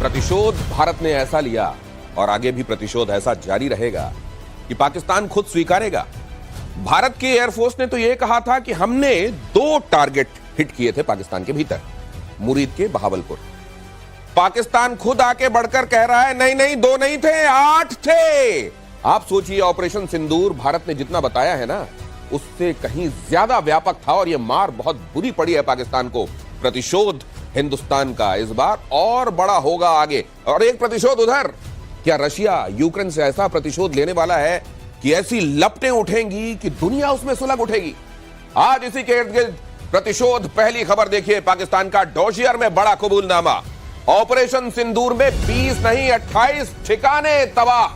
प्रतिशोध भारत ने ऐसा लिया और आगे भी प्रतिशोध ऐसा जारी रहेगा कि पाकिस्तान खुद स्वीकारेगा। भारत की एयरफोर्स ने तो यह कहा था कि हमने 2 टारगेट हिट किए थे पाकिस्तान के भीतर, मुरीद के, बहावलपुर। पाकिस्तान खुद आके बढ़कर कह रहा है नहीं नहीं 2 नहीं थे, 8 थे। आप सोचिए, ऑपरेशन सिंदूर भारत ने जितना बताया है ना, उससे कहीं ज्यादा व्यापक था और यह मार बहुत बुरी पड़ी है पाकिस्तान को। प्रतिशोध हिंदुस्तान का इस बार और बड़ा होगा आगे। और एक प्रतिशोध उधर, क्या रशिया यूक्रेन से ऐसा प्रतिशोध लेने वाला है कि ऐसी लपटें उठेंगी कि दुनिया उसमें सुलग उठेगी। आज इसी के इर्द गिर्द प्रतिशोध। पहली खबर देखिए, पाकिस्तान का डोशियर में बड़ा कबूलनामा। ऑपरेशन सिंदूर में 20 नहीं 28 ठिकाने तबाह।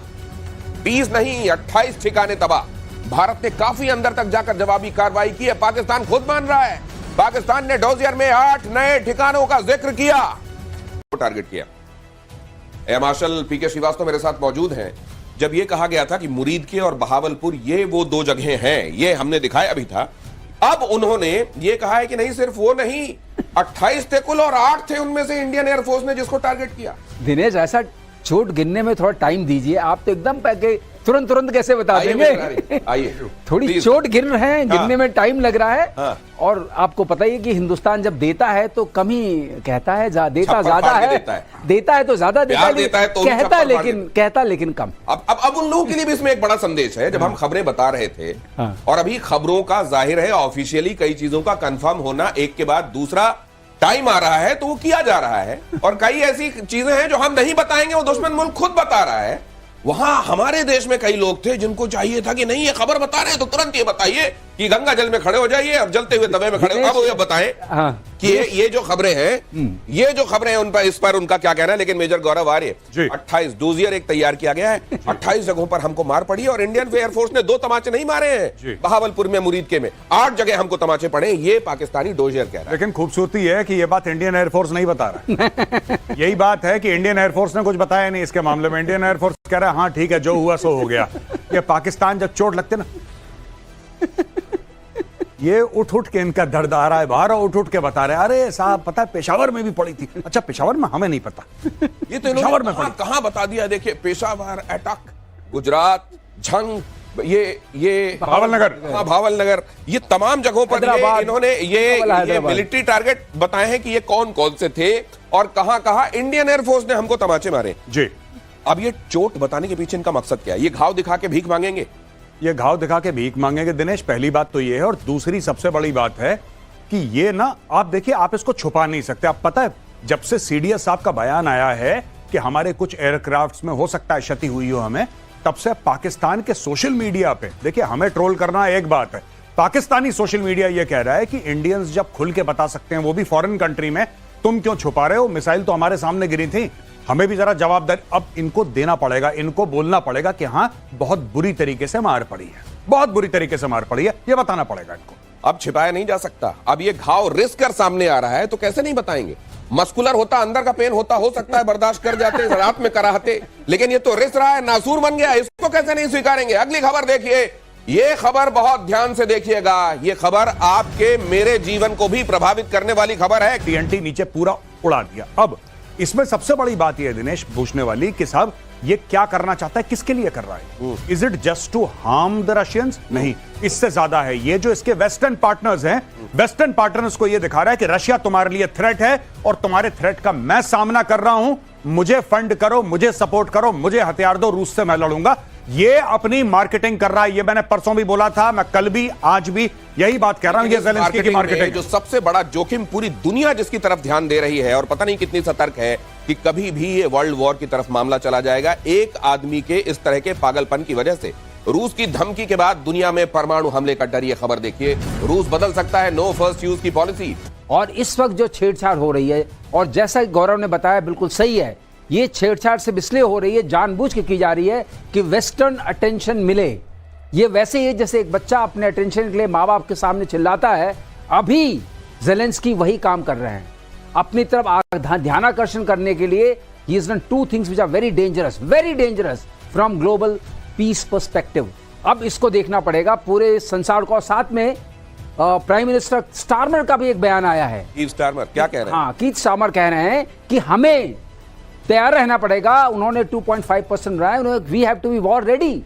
20 नहीं 28 ठिकाने तबाह। भारत ने काफी अंदर तक जाकर जवाबी कार्रवाई की है, पाकिस्तान खुद मान रहा है। पाकिस्तान ने डोजियर में 8 नए ठिकानों का जिक्र किया, टारगेट किया। एयर मार्शल पीके श्रीवास्तव मेरे साथ मौजूद हैं। जब यह कहा गया था कि मुरीद के और बहावलपुर ये वो 2 जगहें हैं, ये हमने दिखाया भी था, अब उन्होंने ये कहा है कि नहीं, सिर्फ वो नहीं, 28 थे कुल और 8 थे उनमें से इंडियन एयरफोर्स ने जिसको टारगेट किया। दिनेश, ऐसा चोट गिनने में थोड़ा टाइम दीजिए। आप तो एकदम तुरंत कैसे बता देंगे? आइए, थोड़ी चोट गिन रहे हैं, गिनने में टाइम लग रहा है। हाँ। और आपको पता ही है कि हिंदुस्तान जब देता है तो कम ही कहता है, देता ज्यादा है, देता है तो ज्यादा देता है, तो कहता लेकिन कम। अब उन लोगों के लिए भी इसमें एक बड़ा संदेश है। जब हम खबरें बता रहे थे और अभी खबरों का जाहिर है ऑफिशियली कई चीजों का कंफर्म होना एक के बाद दूसरा टाइम आ रहा है, तो वो किया जा रहा है। और कई ऐसी चीजें हैं जो हम नहीं बताएंगे, वो दुश्मन मुल्क खुद बता रहा है। वहां हमारे देश में कई लोग थे जिनको चाहिए था कि नहीं, ये खबर बता रहे हैं तो तुरंत ये बताइए कि गंगा जल में खड़े हो जाइए और जलते हुए तवे में खड़े हो। अब ये बताएं कि ये जो खबरें हैं उन पर, इस पर उनका क्या कहना है। लेकिन मेजर गौरव आर्य, 28 डोजियर एक तैयार किया गया है, 28 जगहों पर हमको मार पड़ी है। और इंडियन एयरफोर्स ने 2 तमाचे नहीं मारे हैं बहावलपुर में, मुरीद के में 8 जगह हमको तमाचे पड़े। ये पाकिस्तानी डोजियर कह रहा है। लेकिन खूबसूरती है कि ये बात इंडियन एयरफोर्स नहीं बता रहा। यही बात है कि इंडियन एयरफोर्स ने कुछ बताया नहीं इसके मामले में। इंडियन एयरफोर्स कह रहा है हाँ ठीक है, जो हुआ सो हो गया। ये पाकिस्तान जब चोट लगते ना, ये उठ के इनका दर्द आ रहा है बाहर, और उठ के बता रहे अरे साहब पता है पेशावर में भी पड़ी थी। अच्छा, पेशावर में हमें नहीं पता, ये तो पेशावर में कहां बता दिया। देखिए, पेशावर, अटक, गुजरात, झंग, ये भावल नगर, ये तमाम जगहों पर इन्होंने ये मिलिट्री टारगेट बताए हैं कि ये कौन कौन से थे और कहां इंडियन एयरफोर्स ने हमको तमाचे मारे जी। अब ये चोट बताने के पीछे इनका मकसद क्या है? ये घाव दिखा के भीख मांगेंगे? ये घाव दिखा के भीख मांगेंगे दिनेश, पहली बात तो ये है। और दूसरी सबसे बड़ी बात है कि ये ना, आप देखिए, आप इसको छुपा नहीं सकते। आप पता है, जब से सीडीएस साहब का बयान आया है कि हमारे कुछ एयरक्राफ्ट्स में हो सकता है क्षति हुई हो हमें, तब से पाकिस्तान के सोशल मीडिया पे, देखिए हमें ट्रोल करना एक बात है, पाकिस्तानी सोशल मीडिया ये कह रहा है कि इंडियंस जब खुल के बता सकते हैं, वो भी फॉरेन कंट्री में, तुम क्यों छुपा रहे हो? मिसाइल तो हमारे सामने गिरी थी, हमें भी जरा जवाबदारी अब इनको देना पड़ेगा, इनको बोलना पड़ेगा कि हाँ बहुत बुरी तरीके से मार पड़ी है, बहुत बुरी तरीके से मार पड़ी है, ये बताना पड़ेगा इनको। अब छिपाया नहीं जा सकता। अब ये घाव रिस्क कर सामने आ रहा है तो कैसे नहीं बताएंगे? मस्कुलर होता, अंदर का पेन होता, हो सकता है बर्दाश्त कर जाते, रात में कराहते, लेकिन ये तो रिस्क रहा है, नासूर बन गया, इसको कैसे नहीं स्वीकारेंगे? अगली खबर देखिए, ये खबर बहुत ध्यान से देखिएगा। ये खबर आपके मेरे जीवन को भी प्रभावित करने वाली खबर है। टीएनटी नीचे पूरा उड़ा दिया। अब इसमें सबसे बड़ी बात यह दिनेश पूछने वाली कि साहब ये क्या करना चाहता है, किसके लिए कर रहा है? Is it just to harm the Russians? नहीं, इससे ज्यादा है। ये जो इसके वेस्टर्न पार्टनर्स हैं, वेस्टर्न पार्टनर्स को ये दिखा रहा है कि रशिया तुम्हारे लिए थ्रेट है और तुम्हारे थ्रेट का मैं सामना कर रहा हूं, मुझे फंड करो, मुझे सपोर्ट करो, मुझे हथियार दो, रूस से मैं लड़ूंगा। ये अपनी मार्केटिंग कर रहा है। ये मैंने परसों भी बोला था, मैं कल भी आज भी यही बात कह रहा हूं। ये ज़ेलेंस्की की मार्केटिंग, जो सबसे बड़ा जोखिम पूरी दुनिया जिसकी तरफ ध्यान दे रही है और पता नहीं कितनी सतर्क है कि कभी भी ये वर्ल्ड वॉर की तरफ मामला चला जाएगा एक आदमी के इस तरह के पागलपन की वजह से। रूस की धमकी के बाद दुनिया में परमाणु हमले का डर। ये खबर देखिए, रूस बदल सकता है नो फर्स्ट यूज की पॉलिसी। और इस वक्त जो छेड़छाड़ हो रही है, और जैसा गौरव ने बताया बिल्कुल सही है, ये छेड़छाड़ से इसलिए हो रही है, जानबूझ के की जा रही है कि वेस्टर्न अटेंशन मिले। ये वैसे ही जैसे एक बच्चा अपने अटेंशन के लिए माँ बाप के सामने चिल्लाता है, अभी ज़ेलेंस्की वही काम कर रहे हैं। अपनी तरफ ध्यानाकर्षण करने के लिए ही is done 2 things which are very dangerous from global peace perspective. अब इसको देखना पड़ेगा पूरे संसार को। साथ में प्राइम मिनिस्टर स्टारमर का भी एक बयान आया है। कीथ स्टारमर क्या कह रहे हैं? हाँ, कीथ स्टारमर कह रहे हैं कि हमें तैयार रहना पड़ेगा। उन्होंने 2.5% बनाया, उन्होंने we have to be war ready.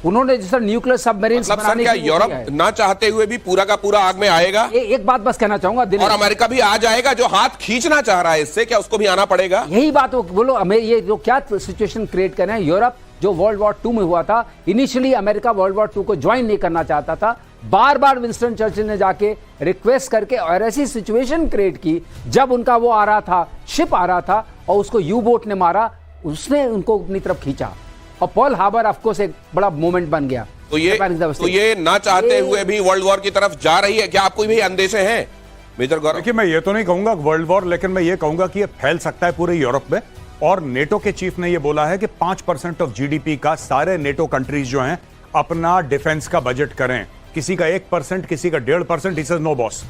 उन्होंने जैसा न्यूक्लियर सबमरीन मतलब सर क्या यूरोप ना चाहते हुए भी पूरा का पूरा आग में आएगा? एक बात बस कहना चाहूंगा दिनेश, और अमेरिका भी आ जाएगा जो हाथ खींचना चाह रहा है इससे, क्या उसको भी आना पड़ेगा? यही बात वो बोलो। ये जो क्या सिचुएशन क्रिएट कर रहे हैं, यूरोप जो वर्ल्ड वॉर 2 में हुआ था, इनिशियली अमेरिका वर्ल्ड वॉर 2 को ज्वाइन नहीं करना चाहता था, बार बार विंस्टन चर्चिल ने जाके रिक्वेस्ट करके और ऐसी सिचुएशन क्रिएट की, जब उनका वो आ रहा था, शिप आ रहा था और उसको यू बोट ने मारा, उसने उनको अपनी तरफ खींचा और पर्ल हार्बर ऑफ कोर्स एक बड़ा मोमेंट बन गया। तो ये ना चाहते हुए भी वर्ल्ड वॉर की तरफ जा रही है, क्या आपको भी अंदेशे हैं मेजर गौरव? देखिए, मैं ये तो नहीं कहूंगा वर्ल्ड वॉर, लेकिन मैं ये कहूंगा कि ये फैल सकता है पूरे यूरोप में। और नेटो के चीफ ने ये बोला है कि 5% ऑफ जीडीपी का सारे नेटो कंट्रीज जो हैं अपना डिफेंस का बजट करें। किसी का 1%, किसी का 1.5%, ही सेज नो बॉस।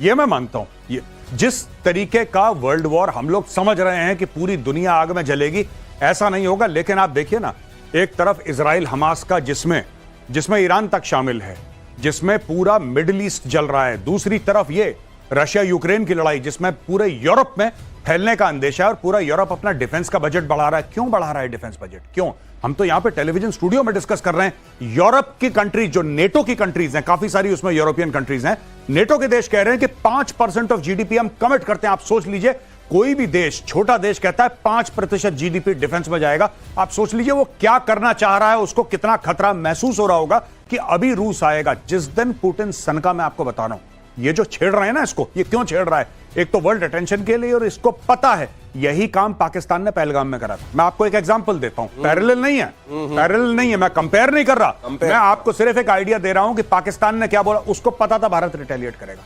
ये मैं मानता हूं। ये जिस तरीके का वर्ल्ड वॉर हम लोग समझ रहे हैं कि पूरी दुनिया आग में जलेगी, ऐसा नहीं होगा। लेकिन आप देखिए ना, एक तरफ इजराइल हमास का जिसमें ईरान तक शामिल है, जिसमें पूरा मिडिल ईस्ट जल रहा है, दूसरी तरफ ये रशिया यूक्रेन की लड़ाई जिसमें पूरे यूरोप में फैलने का अंदेशा है और पूरा यूरोप अपना डिफेंस का बजट बढ़ा रहा है। क्यों बढ़ा रहा है डिफेंस बजट? क्यों? हम तो यहां पे टेलीविजन स्टूडियो में डिस्कस कर रहे हैं। यूरोप की कंट्रीज जो नेटो की कंट्रीज हैं, काफी सारी उसमें यूरोपियन कंट्रीज हैं, नेटो के देश कह रहे हैं कि 5% ऑफ जीडीपी हम कमिट करते हैं। आप सोच लीजिए, कोई भी देश, छोटा देश कहता है 5% जीडीपी डिफेंस में जाएगा। आप सोच लीजिए वो क्या करना चाह रहा है, उसको कितना खतरा महसूस हो रहा होगा कि अभी रूस आएगा। जिस दिन पुतिन सनका, मैं आपको बता रहा हूं, ये जो छेड़ रहे हैं ना इसको, ये क्यों छेड़ रहा है? एक तो वर्ल्ड अटेंशन के लिए, और इसको पता है यही काम पाकिस्तान ने पहलगाम में करा था। मैं आपको एक एग्जांपल देता हूं, पैरेलल नहीं है, मैं कंपेयर नहीं कर रहा, मैं आपको सिर्फ एक आइडिया दे रहा हूं कि पाकिस्तान ने क्या बोला। उसको पता था भारत रिटेलिएट करेगा,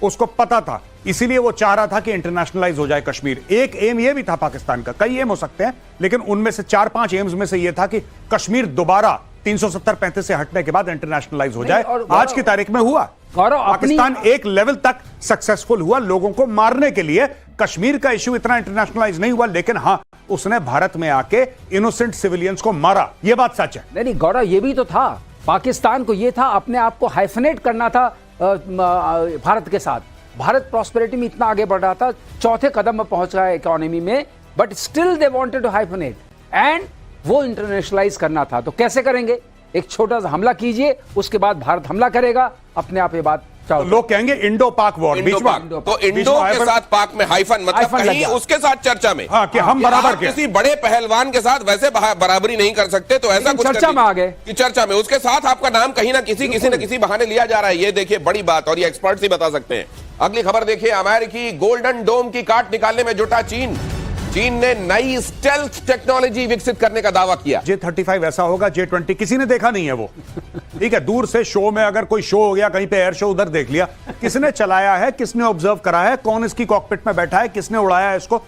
उसको पता था, इसीलिए वो चाह रहा था कि इंटरनेशनलाइज हो जाए कश्मीर। एक एम ये भी था पाकिस्तान का, कई एम हो सकते हैं, लेकिन उनमें से 4-5 एम्स में से ये था कि कश्मीर दोबारा 370-35 से हटने के बाद इंटरनेशनलाइज हो जाए। आज की तारीख में हुआ। पाकिस्तान एक लेवल तक सक्सेसफुल हुआ लोगों को मारने के लिए। कश्मीर का इश्यू इतना इंटरनेशनलाइज नहीं हुआ, लेकिन हां, उसने भारत में आके इनोसेंट सिविलियंस को मारा। यह बात सच है। नहीं गौरव, ये भी तो था, पाकिस्तान को ये था अपने आप को हाइफनेट करना था भारत के साथ। भारत प्रॉस्पेरिटी में इतना आगे बढ़ रहा था, चौथे कदम में पहुंच रहा है इकोनॉमी में, but still they wanted to hyphenate and वो इंटरनेशनलाइज करना था। तो कैसे करेंगे? एक छोटा सा हमला कीजिए, उसके बाद भारत हमला करेगा, अपने आप ये बात तो लोग कहेंगे इंडो पाक वॉर। तो इंडो के साथ पाक में हाइफन, मतलब कहीं उसके साथ चर्चा में, हाँ, कि हम बराबर के किसी बड़े पहलवान के साथ वैसे बराबरी नहीं कर सकते, तो ऐसा कुछ चर्चा में आ गए कि चर्चा में उसके साथ आपका नाम कहीं ना किसी न किसी बहाने लिया जा रहा है। ये देखिए बड़ी बात, और ये एक्सपर्ट्स ही बता सकते हैं। अगली खबर देखिए, अमेरिकी गोल्डन डोम की काट निकालने में जुटा चीन। चीन ने नई स्टेल्थ टेक्नोलॉजी विकसित करने का दावा किया। J-35 ऐसा होगा, J-20 किसी ने देखा नहीं है वो। ठीक है, दूर से शो में अगर कोई शो हो गया कहीं पे, एयर शो, उधर देख लिया। किसने चलाया है, किसने ऑब्जर्व करा है, कौन इसकी कॉकपिट में बैठा है, किसने उड़ाया है इसको,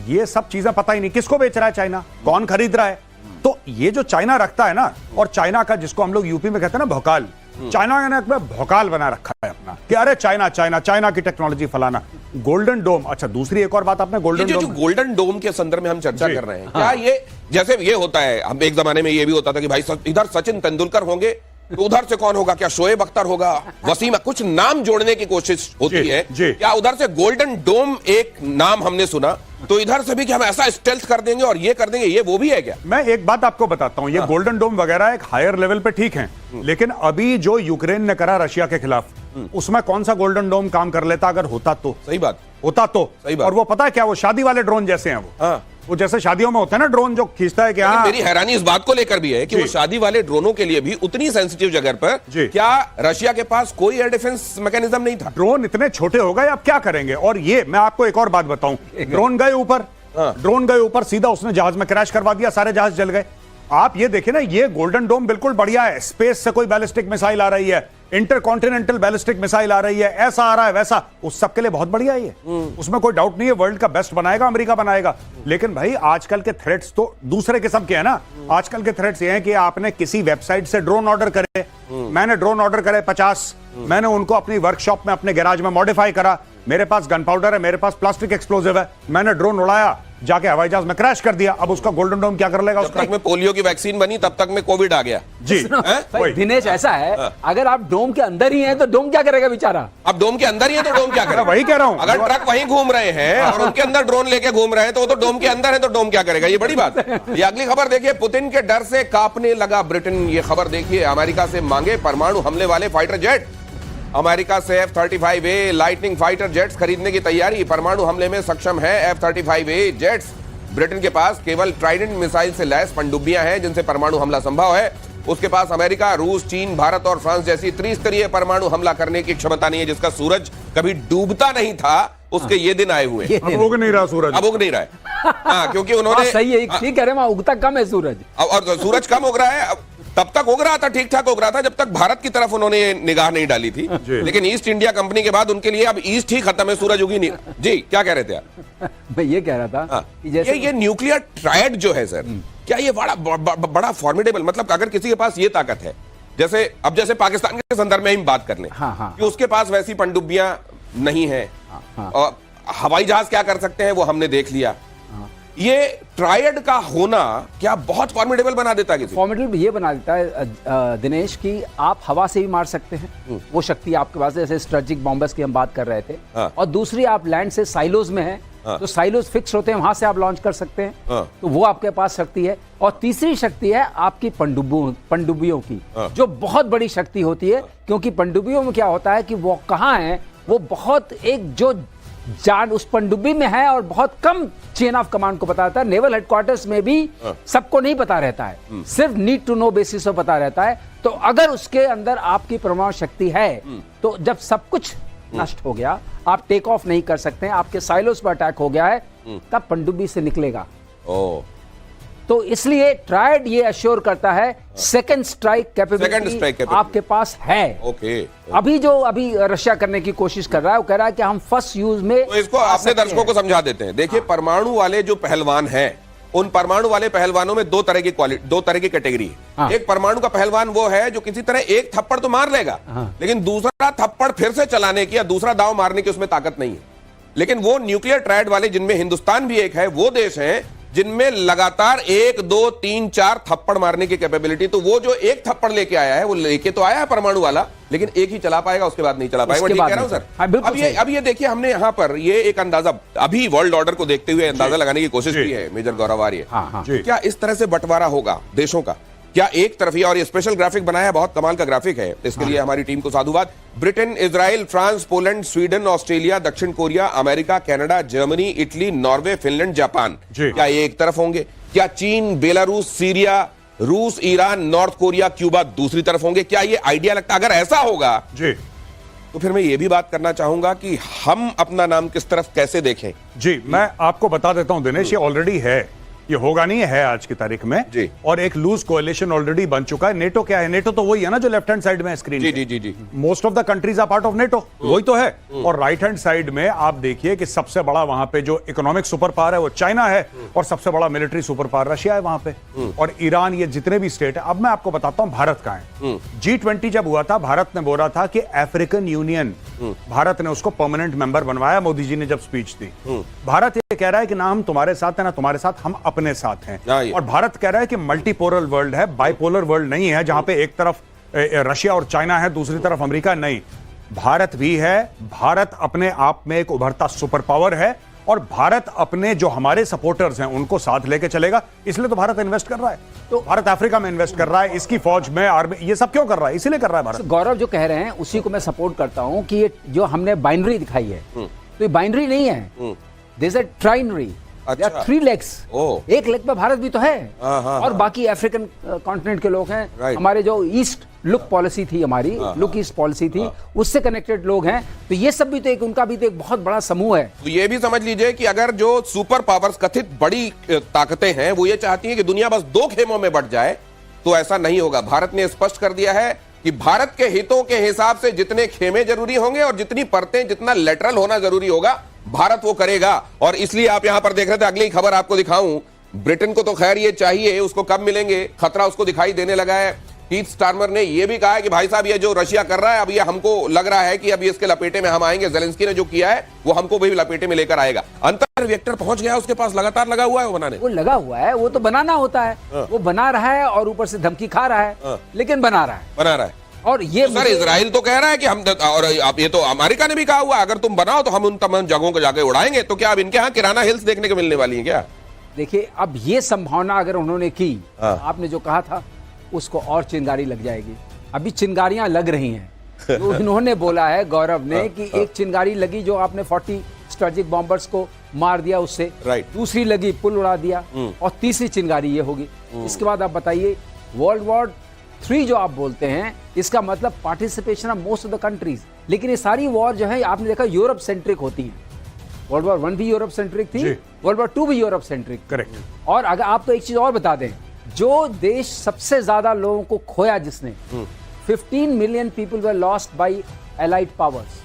ये सब चीजें पता ही नहीं। किसको बेच रहा है चाइना, कौन खरीद रहा है? तो ये जो चाइना रखता है ना, और चाइना का जिसको हम लोग यूपी में कहते हैं ना भौकाल, चाइना ने भौकाल बना रखा है अपना कि अरे चाइना चाइना चाइना की टेक्नोलॉजी फलाना। गोल्डन डोम, अच्छा दूसरी एक और बात आपने गोल्डन डोम के संदर्भ में हम चर्चा कर रहे हैं, क्या ये जैसे ये होता है, हम एक जमाने में ये भी होता था कि भाई इधर सचिन तेंदुलकर होंगे तो उधर से कौन होगा, क्या शोएब अख्तर होगा, वसीम, कुछ नाम जोड़ने की कोशिश होती है। क्या उधर से गोल्डन डोम एक नाम हमने सुना, तो इधर से भी कि हम ऐसा स्टेल्थ कर देंगे और ये कर देंगे, ये वो भी है क्या? मैं एक बात आपको बताता हूं, ये गोल्डन डोम वगैरह एक हायर लेवल पे ठीक है, लेकिन अभी जो यूक्रेन ने करा रशिया के खिलाफ, उसमें कौन सा गोल्डन डोम काम कर लेता अगर होता तो? सही बात, होता तो सही बात। और वो पता है क्या, वो शादी वाले ड्रोन जैसे हैं वो जैसे शादियों में होता है ना ड्रोन जो खींचता है कि हाँ। मेरी हैरानी इस बात को लेकर भी है कि वो शादी वाले ड्रोनों के लिए भी उतनी सेंसिटिव जगह पर क्या रशिया के पास कोई एयर डिफेंस मैकेनिज्म नहीं था? ड्रोन इतने छोटे हो गए, अब क्या करेंगे? और ये मैं आपको एक और बात बताऊं, ड्रोन गए ऊपर सीधा उसने जहाज में क्रैश करवा दिया, सारे जहाज जल गए। आप ये देखें ना, ये गोल्डन डोम बिल्कुल बढ़िया है। स्पेस से कोई बैलिस्टिक मिसाइल आ रही है, इंटरकॉन्टिनेंटल बैलिस्टिक मिसाइल आ रही है, ऐसा आ रहा है वैसा, उस सब के लिए बहुत बढ़िया है ये, उसमें कोई डाउट नहीं है। वर्ल्ड का बेस्ट बनाएगा, अमेरिका बनाएगा। लेकिन भाई आजकल के थ्रेट्स तो दूसरे किस्म के हैं ना। आजकल के थ्रेट्स ये हैं कि आपने किसी वेबसाइट से ड्रोन ऑर्डर करे, मैंने ड्रोन ऑर्डर करे 50, मैंने उनको अपनी वर्कशॉप में अपने गैराज में मॉडिफाई करा, मेरे पास गन पाउडर है, मेरे पास प्लास्टिक एक्सप्लोजिव है, मैंने ड्रोन उड़ाया, जाके हवाई जहाज में क्रैश कर दिया, अब उसका गोल्डन डोम क्या कर लेगा? जब तक में पोलियो की वैक्सीन बनी तब तक में कोविड आ गया जी। भाई दिनेश ऐसा है, अगर आप डोम के अंदर ही हैं तो डोम क्या करेगा बेचारा? अब डोम के अंदर ही है तो डोम क्या करेगा? वही कह रहा हूं, अगर ट्रक वहीं घूम रहे हैं और उनके अंदर ड्रोन लेके घूम रहे हैं तो वो तो डोम के अंदर है, तो डोम क्या करेगा? ये बड़ी बात है। ये अगली खबर देखिए, पुतिन के डर से कांपने लगा ब्रिटेन। ये खबर देखिए, अमेरिका से मांगे परमाणु हमले वाले फाइटर जेट। अमेरिका से F-35A लाइटनिंग फाइटर जेट्स खरीदने की तैयारी। परमाणु हमले में सक्षम है F-35A जेट्स। ब्रिटेन के पास केवल ट्राइडेंट मिसाइल से लैस पनडुब्बियां हैं जिनसे परमाणु हमला संभव है। उसके पास अमेरिका, रूस, चीन, भारत और फ्रांस जैसी त्रिस्तरीय परमाणु हमला करने की क्षमता नहीं है। जिसका सूरज कभी डूबता नहीं था, उसके ये दिन आए हुए हैं। अब उग नहीं रहा सूरज, अब उग नहीं रहा है। हाँ, क्योंकि उन्होंने सही है, ठीक कह रहे हैं, वहां उगता कम है सूरज। और सूरज कम उग रहा है। तब तक उग रहा था, ठीक ठाक उग रहा था, जब तक भारत की तरफ उन्होंने निगाह नहीं डाली थी। लेकिन ईस्ट इंडिया कंपनी के बाद उनके लिए अब ईस्ट ही खत्म है, सूरज उगी नहीं। जी, क्या कह रहे थे आप? मैं ये कह रहा था कि जैसे ये न्यूक्लियर ट्रायड जो है सर, क्या ये बड़ा फॉर्मिडेबल, मतलब अगर किसी के पास ये ताकत है, जैसे पाकिस्तान के संदर्भ में हम बात कर लें कि उसके पास वैसी पनडुब्बियां नहीं है, और हवाई जहाज क्या कर सकते हैं वो हमने देख लिया। ये ट्रायड का होना क्या बहुत फॉर्मिडेबल बना देता है? फॉर्मिडेबल ये बना देता है दिनेश कि आप हवा से भी मार सकते हैं, वो शक्ति आपके पास है, जैसे स्ट्रेटेजिक बॉम्बर्स की हम बात कर रहे थे। और दूसरी, आप लैंड से साइलोज में हैं, तो साइलोज फिक्स होते हैं, वहां से आप लॉन्च कर सकते हैं, तो वो आपके पास शक्ति है। और तीसरी शक्ति है आपकी पनडुब्बियों की, जो बहुत बड़ी शक्ति होती है, क्योंकि पनडुब्बियों में क्या होता है कि वो कहाँ है, वो बहुत एक जो जान उस पनडुब्बी में है और बहुत कम चेन ऑफ कमांड को पता रहता है। नेवल हेडक्वार्टर्स में भी सबको नहीं पता रहता है, सिर्फ नीड टू नो बेसिस पर पता रहता है। तो अगर उसके अंदर आपकी परमाणु शक्ति है, तो जब सब कुछ नष्ट हो गया, आप टेक ऑफ नहीं कर सकते हैं, आपके साइलोस पर अटैक हो गया है, तब पनडुब्बी से निकलेगा। तो इसलिए ट्रायड ये अश्योर करता है सेकंड स्ट्राइक कैपेबिलिटी आपके पास है। अभी रशिया करने की कोशिश कर रहा है, वो कह रहा है कि हम फर्स्ट यूज में, तो इसको अपने दर्शकों को समझा देते हैं। देखिए, परमाणु वाले जो पहलवान हैं, उन परमाणु वाले पहलवानों में दो तरह की कैटेगरी है। एक परमाणु का पहलवान वो है जो किसी तरह एक थप्पड़ तो मार लेगा, लेकिन दूसरा थप्पड़ फिर से चलाने की या दूसरा दांव मारने की उसमें ताकत नहीं है। लेकिन वो न्यूक्लियर ट्रायड वाले, जिनमें हिंदुस्तान भी एक है, वो देश है जिनमें लगातार 1, 2, 3, 4 थप्पड़ मारने की कैपेबिलिटी। तो वो जो एक थप्पड़ लेके आया है, वो लेके तो आया है परमाणु वाला, लेकिन एक ही चला पाएगा, उसके बाद नहीं चला पाएगा। ठीक कह रहा हूं सर? अब ये देखिए, हमने यहां पर ये एक अंदाजा अभी वर्ल्ड ऑर्डर को देखते हुए अंदाजा लगाने की कोशिश की है मेजर गौरव आर्य। क्या इस तरह से बंटवारा होगा देशों का? क्या एक तरफिया? और ये स्पेशल ग्राफिक बनाया, बहुत कमाल का ग्राफिक है, इसके लिए हमारी टीम को साधुवाद। Britain, Israel, France, Poland, Sweden, Australia, दक्षिण Korea, America, Canada, Germany, Italy, Norway, Finland, Japan, क्या ये एक तरफ होंगे? क्या चीन, बेलारूस, सीरिया, रूस, ईरान, नॉर्थ कोरिया, क्यूबा दूसरी तरफ होंगे? क्या ये आइडिया लगता? अगर ऐसा होगा जी, तो फिर मैं ये भी बात करना चाहूंगा कि हम अपना नाम किस तरफ कैसे देखें। जी, मैं आपको बता देता हूं दिनेश, ये ऑलरेडी है, ये होगा नहीं है आज की तारीख में जी। और एक लूज कोएलिशन ऑलरेडी बन चुका है। नेटो क्या है? नेटो तो वही है ना जो लेफ्ट हैंड साइड में है स्क्रीन। जी, जी, जी, जी। Most of the countries are part of NATO, वही तो है। और राइट हैंड साइड में आप देखिए कि सबसे बड़ा वहां पे जो इकोनॉमिक सुपर पावर है वो चाइना है, और सबसे बड़ा मिलिट्री सुपर पावर रशिया है वहां पे, और ईरान, ये जितने भी स्टेट है। अब मैं आपको बताता हूं भारत कहां है। G20 जब हुआ था, भारत ने बोला था कि अफ्रीकन यूनियन, भारत ने उसको परमानेंट मेंबर बनवाया, मोदी जी ने जब स्पीच दी। भारत ये कह रहा है कि ना हम तुम्हारे साथ है ना तुम्हारे साथ, हम अपने साथ हैं। और भारत कह रहा है कि मल्टीपोलर वर्ल्ड है, बाइपोलर वर्ल्ड नहीं है, जहां पे एक तरफ रशिया और चाइना है, दूसरी तरफ अमेरिका नहीं। भारत भी है। भारत अपने आप में एक उभरता सुपर पावर है, और भारत अपने जो हमारे सपोर्टर्स हैं उनको साथ लेके चलेगा। इसलिए तो भारत इन्वेस्ट कर रहा है, तो भारत अफ्रीका में इन्वेस्ट कर रहा है, इसकी फौज में, आर्मी, ये सब क्यों कर रहा है? इसीलिए कर रहा है भारत। गौरव जो कह रहे हैं उसी को मैं सपोर्ट करता हूं कि ये जो हमने बाइनरी दिखाई है, तो ये बाइनरी नहीं है, दिस इज ट्राइनरी। अच्छा। 3 लेग्स, एक लेग पे भारत भी तो है, और बाकी अफ्रीकन कॉन्टिनेंट के लोग हैं। हमारे जो ईस्ट लुक पॉलिसी थी, हमारी लुक ईस्ट पॉलिसी थी, उससे कनेक्टेड लोग हैं। तो ये सब भी तो एक, उनका भी तो एक बहुत बड़ा समूह है। तो ये भी समझ लीजिए कि अगर जो सुपर पावर्स, कथित बड़ी ताकतें हैं, वो ये चाहती हैं कि दुनिया बस 2 खेमों में बंट जाए, तो ऐसा नहीं होगा। भारत ने स्पष्ट कर दिया है कि भारत के हितों के हिसाब से जितने खेमे जरूरी होंगे और जितनी परतें, जितना लेटरल होना जरूरी होगा, भारत वो करेगा। और इसलिए आप यहां पर देख रहे थे, अगली खबर आपको दिखाऊं। ब्रिटेन को तो खैर ये चाहिए, उसको कब मिलेंगे, खतरा उसको दिखाई देने लगा है। कीथ स्टार्मर ने यह भी कहा है कि भाई साहब ये जो रशिया कर रहा है अब ये हमको लग रहा है कि अब इसके लपेटे में हम आएंगे, जेलेंस्की ने जो किया है वो हमको भी लपेटे में लेकर आएगा। अंतर रिएक्टर पहुंच गया उसके पास, लगातार लगा हुआ है वो बनाने। वो लगा हुआ है, वो तो बनाना होता है, वो बना रहा है और ऊपर से धमकी खा रहा है, लेकिन बना रहा है। और ये सर इजराइल तो कह रहा है कि हम, और अब ये तो अमेरिका ने भी कहा हुआ अगर तुम बनाओ तो हम उन तमाम जगहों को जाके उड़ाएंगे। तो क्या अब इनके यहाँ किराना हिल्स देखने को मिलने वाली है क्या? देखिए अब ये संभावना अगर उन्होंने की, आपने जो कहा था उसको और चिंगारी लग जाएगी। अभी चिंगारियां लग रही हैं। तो इन्होंने बोला है गौरव ने कि एक चिंगारी लगी जो आपने 40 स्ट्रेटेजिक बॉम्बर्स को मार दिया उससे, दूसरी लगी पुल उड़ा दिया, और तीसरी चिंगारी ये होगी। इसके बाद आप बताइए वर्ल्ड वॉर 3 जो आप बोलते हैं, इसका मतलब participation of most of the countries. लेकिन ये सारी वॉर जो है आपने देखा यूरोप सेंट्रिक होती है। वर्ल्ड वॉर 1 भी यूरोप सेंट्रिक थी, वर्ल्ड वॉर 2 भी यूरोप सेंट्रिक। करेक्ट। और अगर आपको एक चीज और बता दें, जो देश सबसे ज्यादा लोगों को खोया जिसने, 15 million people were lost by allied powers.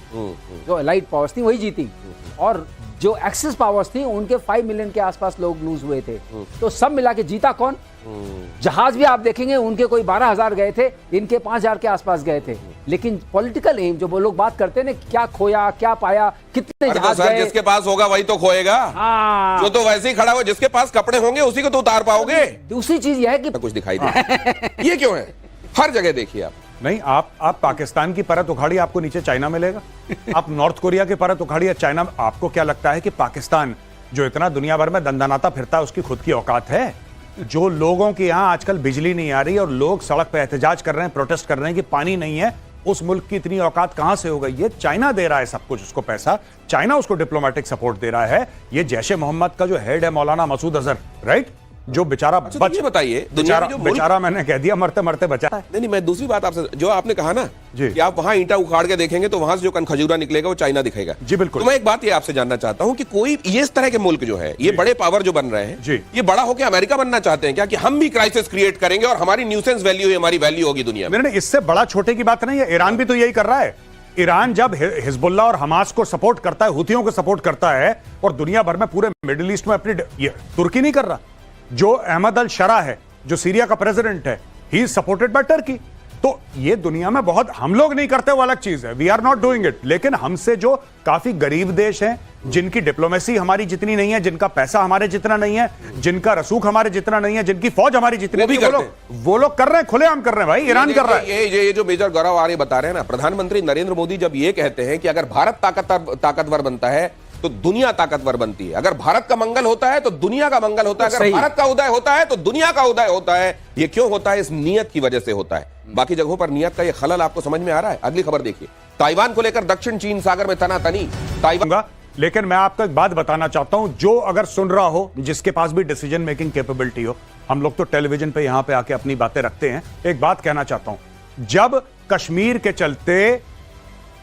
जो एलाइड पावर्स थी वही जीती, और जो एक्सिस पावर्स थी उनके 5 मिलियन के आसपास लोग लूज हुए थे। तो सब मिला के जीता कौन? जहाज भी आप देखेंगे उनके कोई 12,000 गए थे, इनके 5,000 के आसपास गए थे। लेकिन पॉलिटिकल एम जो वो लोग बात करते हैं ना, क्या खोया क्या पाया, कितने जहाज गए। जिसके पास होगा वही तो खोएगा। जो तो वैसे ही खड़ा हुआ, जिसके पास कपड़े होंगे उसी को तो उतार पाओगे। दूसरी चीज यह है कि कुछ दिखाई दे ये क्यों है? हर जगह देखिए आप। नहीं, आप पाकिस्तान की परत उखाड़िए, आपको नीचे चाइना मिलेगा। आप नॉर्थ कोरिया की परत उखाड़िए, चाइना। आपको क्या लगता है कि पाकिस्तान जो इतना दुनिया भर में दंदनाता फिरता है उसकी खुद की औकात है? जो लोगों के यहां आजकल बिजली नहीं आ रही और लोग सड़क पर एहतजाज कर रहे हैं, प्रोटेस्ट कर रहे हैं कि पानी नहीं है, उस मुल्क की इतनी औकात कहां से हो गई? ये चाइना दे रहा है सब कुछ, उसको पैसा, चाइना उसको डिप्लोमेटिक सपोर्ट दे रहा है। ये जैश ए मोहम्मद का जो हेड है मौलाना मसूद अजहर, राइट, जो बेचारा बताइए, बेचारा मैंने कह दिया मरते मरते बचा। नहीं, मैं दूसरी बात आपसे, जो आपने कहा ना कि आप वहां ईंटा उखाड़ के देखेंगे तो वहां से जो खजूरा निकलेगा वो चाइना दिखेगा। जी बिल्कुल। तो मैं एक बात ये आपसे जानना चाहता हूं कि कोई ये इस तरह के मुल्क जो है, ये बड़े पावर जो बन रहे हैं, ये बड़ा होकर अमेरिका बनना चाहते हैं क्या, कि हम भी क्राइसिस क्रिएट करेंगे और हमारी न्यूसेंस वैल्यू हमारी वैल्यू होगी दुनिया में? नहीं, इससे बड़ा छोटे की बात नहीं है। ईरान भी तो यही कर रहा है। ईरान जब हिजबुल्लाह और हमास को सपोर्ट करता है, हुतियों को सपोर्ट करता है, और दुनिया भर में पूरे मिडिल ईस्ट में अपनी, तुर्की नहीं कर रहा। जो अहमद अल शरा है, जो सीरिया का प्रेसिडेंट है, he is supported by Turkey. तो ये दुनिया में बहुत, हम लोग नहीं करते वो अलग चीज है, we are not doing it. लेकिन हमसे जो काफी गरीब देश हैं, जिनकी डिप्लोमेसी हमारी जितनी नहीं है, जिनका पैसा हमारे जितना नहीं है, जिनका रसूख हमारे जितना नहीं है, जिनकी फौज हमारी जितनी नहीं, वो लोग कर रहे हैं, खुलेआम कर रहे हैं। भाई ईरान कर रहा है। ये जो मेजर गौरव आर्य बता रहे हैं ना, प्रधानमंत्री नरेंद्र मोदी जब ये कहते हैं कि अगर भारत ताकतवर बनता है तो दुनिया ताकतवर बनती है, अगर भारत का मंगल होता है तो दुनिया का मंगल होता है, अगर भारत का उदय होता है तो दुनिया का उदय होता है। ये क्यों होता है? इस नियत की वजह से होता है। बाकी जगहों पर नियत का ये खलल आपको समझ में आ रहा है? अगली खबर देखिए, ताइवान को लेकर दक्षिण चीन सागर में तनातनी। ताइवान, लेकिन मैं आपको एक बात बताना चाहता हूं, जो अगर सुन रहा हो, जिसके पास भी डिसीजन मेकिंग कैपेबिलिटी हो, हम लोग तो टेलीविजन पे यहां पे आके अपनी बातें रखते हैं। एक बात कहना चाहता हूं, जब कश्मीर के चलते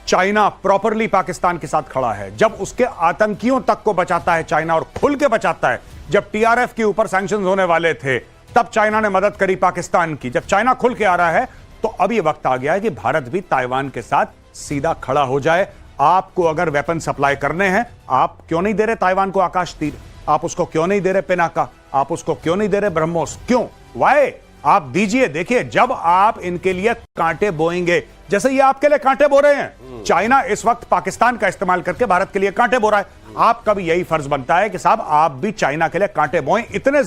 चाइना प्रॉपरली पाकिस्तान के साथ खड़ा है, जब उसके आतंकियों तक को बचाता है चाइना, और खुल के बचाता है, जब टीआरएफ के ऊपर सैंक्शंस होने वाले थे तब चाइना ने मदद करी पाकिस्तान की, जब चाइना खुल के आ रहा है, तो अब यह वक्त आ गया है कि भारत भी ताइवान के साथ सीधा खड़ा हो जाए। आपको अगर वेपन सप्लाई करने हैं, आप क्यों नहीं दे रहे ताइवान को आकाश तीर? आप उसको क्यों नहीं दे रहे पिनाका? आप उसको क्यों नहीं दे रहे ब्रह्मोस? क्यों? वाई? आप दीजिए। देखिए, जब आप इनके लिए कांटे बोएंगे, जैसे ये आपके लिए कांटे बो रहे हैं, चाइना इस वक्त पाकिस्तान का इस्तेमाल करके भारत के लिए कांटे बो रहा है, आपका भी यही फर्ज बनता है कि साहब आप भी चाइना के लिए कांटे बोएं, इतने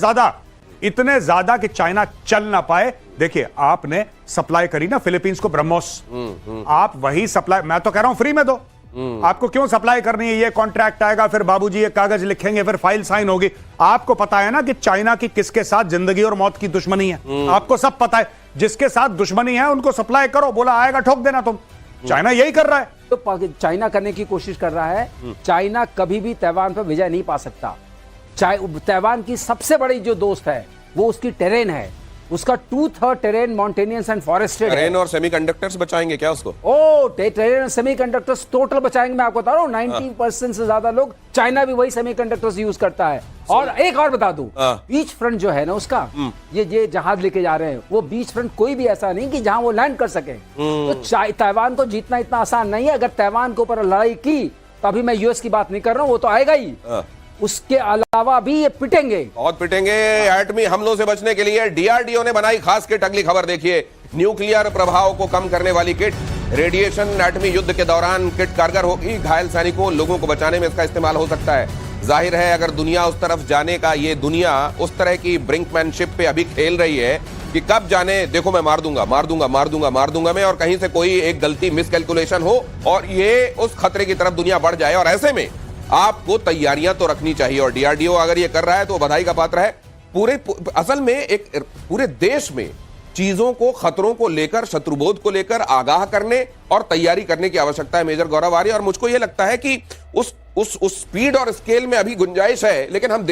ज्यादा कि चाइना चल ना पाए। देखिए, आपने सप्लाई करी ना फिलीपींस को ब्रह्मोस, आप वही सप्लाई, मैं तो कह रहा हूं फ्री में दो। आपको क्यों सप्लाई करनी है? ये कॉन्ट्रैक्ट आएगा, फिर बाबूजी ये कागज लिखेंगे, फिर फाइल साइन होगी। आपको पता है ना कि चाइना की किसके साथ जिंदगी और मौत की दुश्मनी है, आपको सब पता है। जिसके साथ दुश्मनी है उनको सप्लाई करो, बोला आएगा ठोक देना तुम। चाइना यही कर रहा है। तो चाइना करने की कोशिश कर रहा है। चाइना कभी भी ताइवान पर विजय नहीं पा सकता। ताइवान की सबसे बड़ी जो दोस्त है वो उसकी टेरेन है, उसका 2/3 टेरेन माउंटेनियस एंड फॉरेस्टेड है। टेरेन और सेमीकंडक्टर्स बचाएंगे क्या उसको? टेरेन और सेमीकंडक्टर्स टोटल बचाएंगे। मैं आपको बता रहा हूँ 90% से ज्यादा लोग, चाइना भी वही सेमीकंडक्टर्स यूज करता है। और एक और बता दूं, बीच फ्रंट जो है ना उसका, ये जहाज लेके जा रहे हैं, वो बीच फ्रंट कोई भी ऐसा नहीं कि जहां वो लैंड कर सके। तो ताइवान को जीतना इतना आसान नहीं है। अगर ताइवान के ऊपर लड़ाई की तो अभी मैं यूएस की बात नहीं कर रहा हूं, वो तो आएगा ही, उसके अलावा भी ये पिटेंगे, बहुत पिटेंगे। एटमी हमलों से बचने के लिए डीआरडीओ ने बनाई खास किट। अगली खबर देखिए, न्यूक्लियर प्रभाव को कम करने वाली किट, रेडिएशन एटमी युद्ध के दौरान किट कारगर होगी, घायल सैनिकों लोगों को बचाने में इसका इस्तेमाल हो सकता है। जाहिर है अगर दुनिया उस तरफ जाने का, ये दुनिया उस तरह की ब्रिंकमैनशिप पे अभी खेल रही है कि कब जाने, देखो मैं मार दूंगा मैं, और कहीं से कोई एक गलती मिसकैलकुलेशन हो और ये उस खतरे की तरफ दुनिया बढ़ जाए। और ऐसे में आपको तैयारियां तो रखनी चाहिए, और डीआरडीओ अगर ये कर रहा है तो बधाई का पात्र है। असल में एक पूरे देश में चीजों को, खतरों को लेकर, शत्रुबोध को लेकर आगाह करने और तैयारी करने की आवश्यकता है मेजर गौरव आर्य। और मुझको यह लगता है कि उस स्पीड और स्केल में अभी गुंजाइश है, लेकिन हम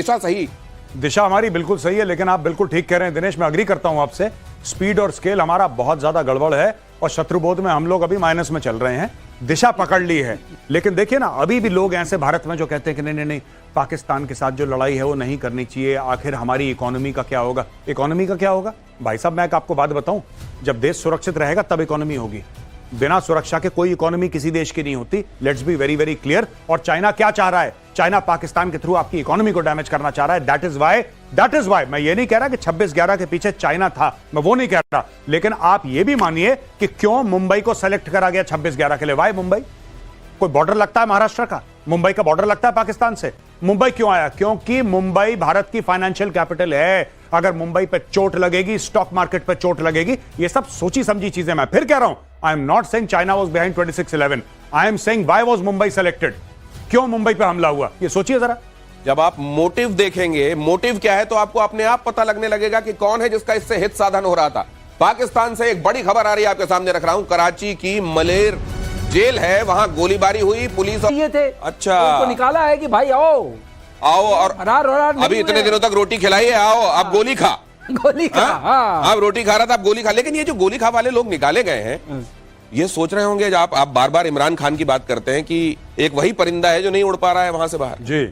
दिशा हमारी बिल्कुल सही है, लेकिन आप बिल्कुल ठीक कह रहे हैं दिनेश, मैं अग्री करता हूं आपसे। स्पीड और स्केल हमारा बहुत ज्यादा गड़बड़ है और शत्रुबोध में हम लोग अभी माइनस में चल रहे हैं। दिशा पकड़ ली है, लेकिन देखिए ना, अभी भी लोग ऐसे भारत में जो कहते हैं कि नहीं पाकिस्तान के साथ जो लड़ाई है वो नहीं करनी चाहिए, आखिर हमारी इकोनॉमी का क्या होगा। इकोनॉमी का क्या होगा भाई साहब, मैं आपको बात बताऊं, जब देश सुरक्षित रहेगा तब इकोनॉमी होगी। बिना सुरक्षा के कोई इकोनॉमी किसी देश की नहीं होती। Let's be very very clear. और चाइना क्या चाह रहा है? चाइना पाकिस्तान के थ्रू आपकी इकोनॉमी को डैमेज करना चाह रहा है। दैट इज वाई मैं ये नहीं कह रहा कि 26/11 के पीछे चाइना था, मैं वो नहीं कह रहा, लेकिन आप ये भी मानिए कि क्यों मुंबई को सेलेक्ट करा गया 26/11 के लिए। वाई मुंबई? कोई बॉर्डर लगता है महाराष्ट्र का? मुंबई का बॉर्डर लगता है पाकिस्तान से? मुंबई क्यों आया? क्योंकि मुंबई भारत की फाइनेंशियल कैपिटल है। अगर मुंबई पे चोट लगेगी, स्टॉक मार्केट पे चोट लगेगी, ये सब सोची समझी चीजें। मैं फिर कह रहा हूं, I am not saying China was behind 26/11, I am saying why was Mumbai selected. क्यों मुंबई पे हमला हुआ, ये सोचिए जरा। जब आप मोटिव देखेंगे, मोटिव क्या है, तो आपको अपने आप पता लगने लगेगा कि कौन है जिसका इससे हित साधन हो रहा था। पाकिस्तान से एक बड़ी खबर आ रही है, आपके सामने रख रहा हूं। कराची की मलेर जेल है, वहां गोलीबारी हुई, पुलिस ये थे, अच्छा, उनको निकाला है कि भाई आओ और फरार अभी इतने दिनों तक रोटी खिलाई है, आओ अब गोली खा। गोली खा, आप रोटी खा रहा था, आप गोली खा। लेकिन ये जो गोली खा वाले लोग निकाले गए हैं, ये सोच रहे होंगे, आप बार बार इमरान खान की बात करते हैं कि एक वही परिंदा है जो नहीं उड़ पा रहा है वहां से बाहर जी।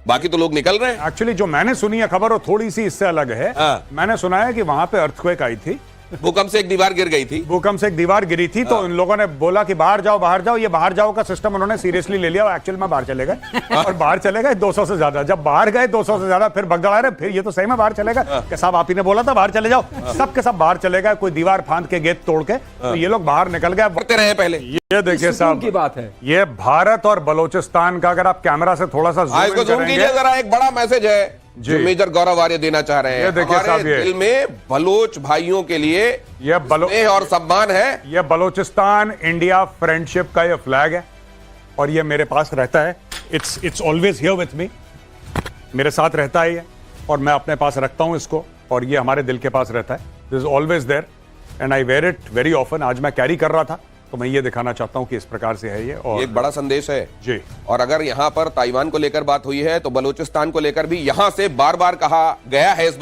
बाकी तो लोग निकल रहे हैं। एक्चुअली जो मैंने सुनी है खबर, वो थोड़ी सी इससे अलग है। मैंने सुना है कि वहां पे अर्थक्वेक आई थी, भूकंप से एक दीवार गिर गई थी। भूकंप से एक दीवार गिरी थी, तो इन लोगों ने बोला कि बाहर जाओ। ये बाहर जाओ का सिस्टम उन्होंने सीरियसली ले लिया, एक्चुअल में बाहर चले गए और बाहर चले गए 200 से ज्यादा। जब बाहर गए 200 से ज्यादा, फिर भगदड़ आ रहे, फिर ये तो सही में बाहर चलेगा कि साहब आप ही ने बोला था बाहर चले जाओ। सब के सब बाहर चले गए, कोई दीवार फांद के गेट तोड़ के, तो ये लोग बाहर निकल गए। बढ़ते रहे पहले। ये देखिए साहब की बात है, ये भारत और बलोचिस्तान का, अगर आप कैमरा से थोड़ा सा जूम कीजिए जरा, एक बड़ा मैसेज है जो मेजर गौरव आर्य देना चाह रहे हैं। ये देखिए साहब, ये दिल में बलोच भाइयों के लिए ये और सम्मान है। ये बलोचिस्तान इंडिया फ्रेंडशिप का ये फ्लैग है और ये मेरे पास रहता है। It's always here with me, मेरे साथ रहता है ये, और मैं अपने पास रखता हूं इसको, और ये हमारे दिल के पास रहता है। This is always there and I wear it very often. आज मैं कैरी कर रहा था तो मैं ये दिखाना चाहता हूं कि इस प्रकार से है ये, और एक बड़ा संदेश है जी। और अगर यहां पर ताइवान को लेकर बात हुई है तो बलूचिस्तान को लेकर भी यहां से बार बार कहा गया है इस